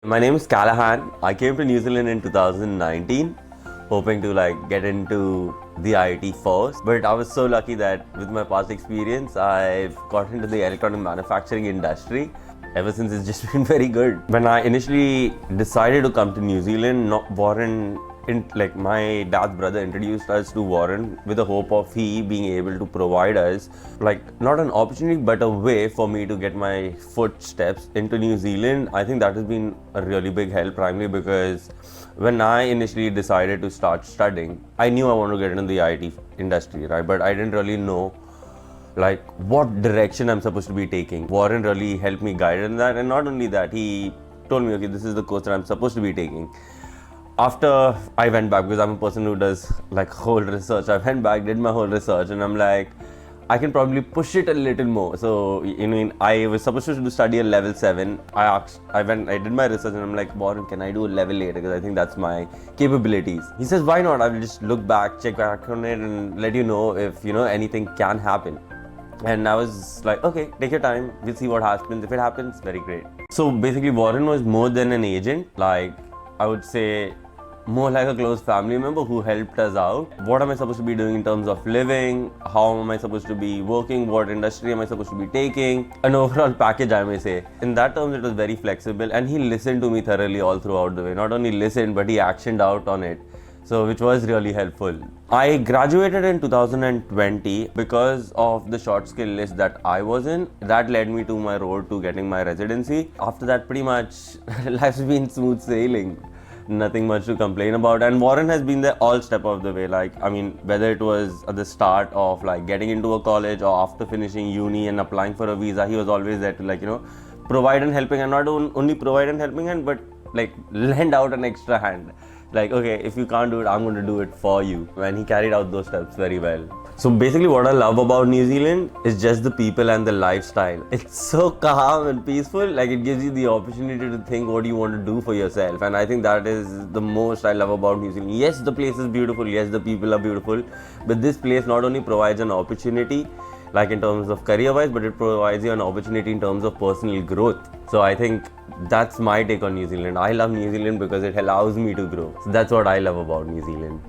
My name is Callaghan. I came to New Zealand in 2019, hoping to get into the IT first. But I was so lucky that with my past experience, I've got into the electronic manufacturing industry. Ever since, it's just been very good. When I initially decided to come to New Zealand, my dad's brother introduced us to Warren with the hope of he being able to provide us not an opportunity but a way for me to get my footsteps into New Zealand. I think that has been a really big help, primarily because when I initially decided to start studying, I knew I wanted to get into the IT industry, right? But I didn't really know what direction I'm supposed to be taking. Warren really helped me guide in that, and not only that, he told me, okay, this is the course that I'm supposed to be taking. After I went back, because I'm a person who does whole research, I went back, did my whole research, and I'm like, I can probably push it a little more. So, I was supposed to study a level 7. I did my research, and I'm like, Warren, can I do a level 8? Because I think that's my capabilities. He says, why not? I will just look back, check back on it, and let you know if, anything can happen. And I was like, okay, take your time. We'll see what happens. If it happens, very great. So basically, Warren was more than an agent. I would say more like a close family member who helped us out. What am I supposed to be doing in terms of living? How am I supposed to be working? What industry am I supposed to be taking? An overall package, I may say. In that terms, it was very flexible, and he listened to me thoroughly all throughout the way. Not only listened, but he actioned out on it. So, which was really helpful. I graduated in 2020 because of the short skill list that I was in. That led me to my road to getting my residency. After that, pretty much life's been smooth sailing. Nothing much to complain about. And Warren has been there all step of the way. Whether it was at the start of getting into a college or after finishing uni and applying for a visa, he was always there to provide and helping, and not only provide and helping hand, but lend out an extra hand. Okay, if you can't do it, I'm going to do it for you. And he carried out those steps very well. So basically what I love about New Zealand is just the people and the lifestyle. It's so calm and peaceful. It gives you the opportunity to think what you want to do for yourself. And I think that is the most I love about New Zealand. Yes, the place is beautiful. Yes, the people are beautiful. But this place not only provides an opportunity, in terms of career wise, but it provides you an opportunity in terms of personal growth. So I think that's my take on New Zealand. I love New Zealand because it allows me to grow. So that's what I love about New Zealand.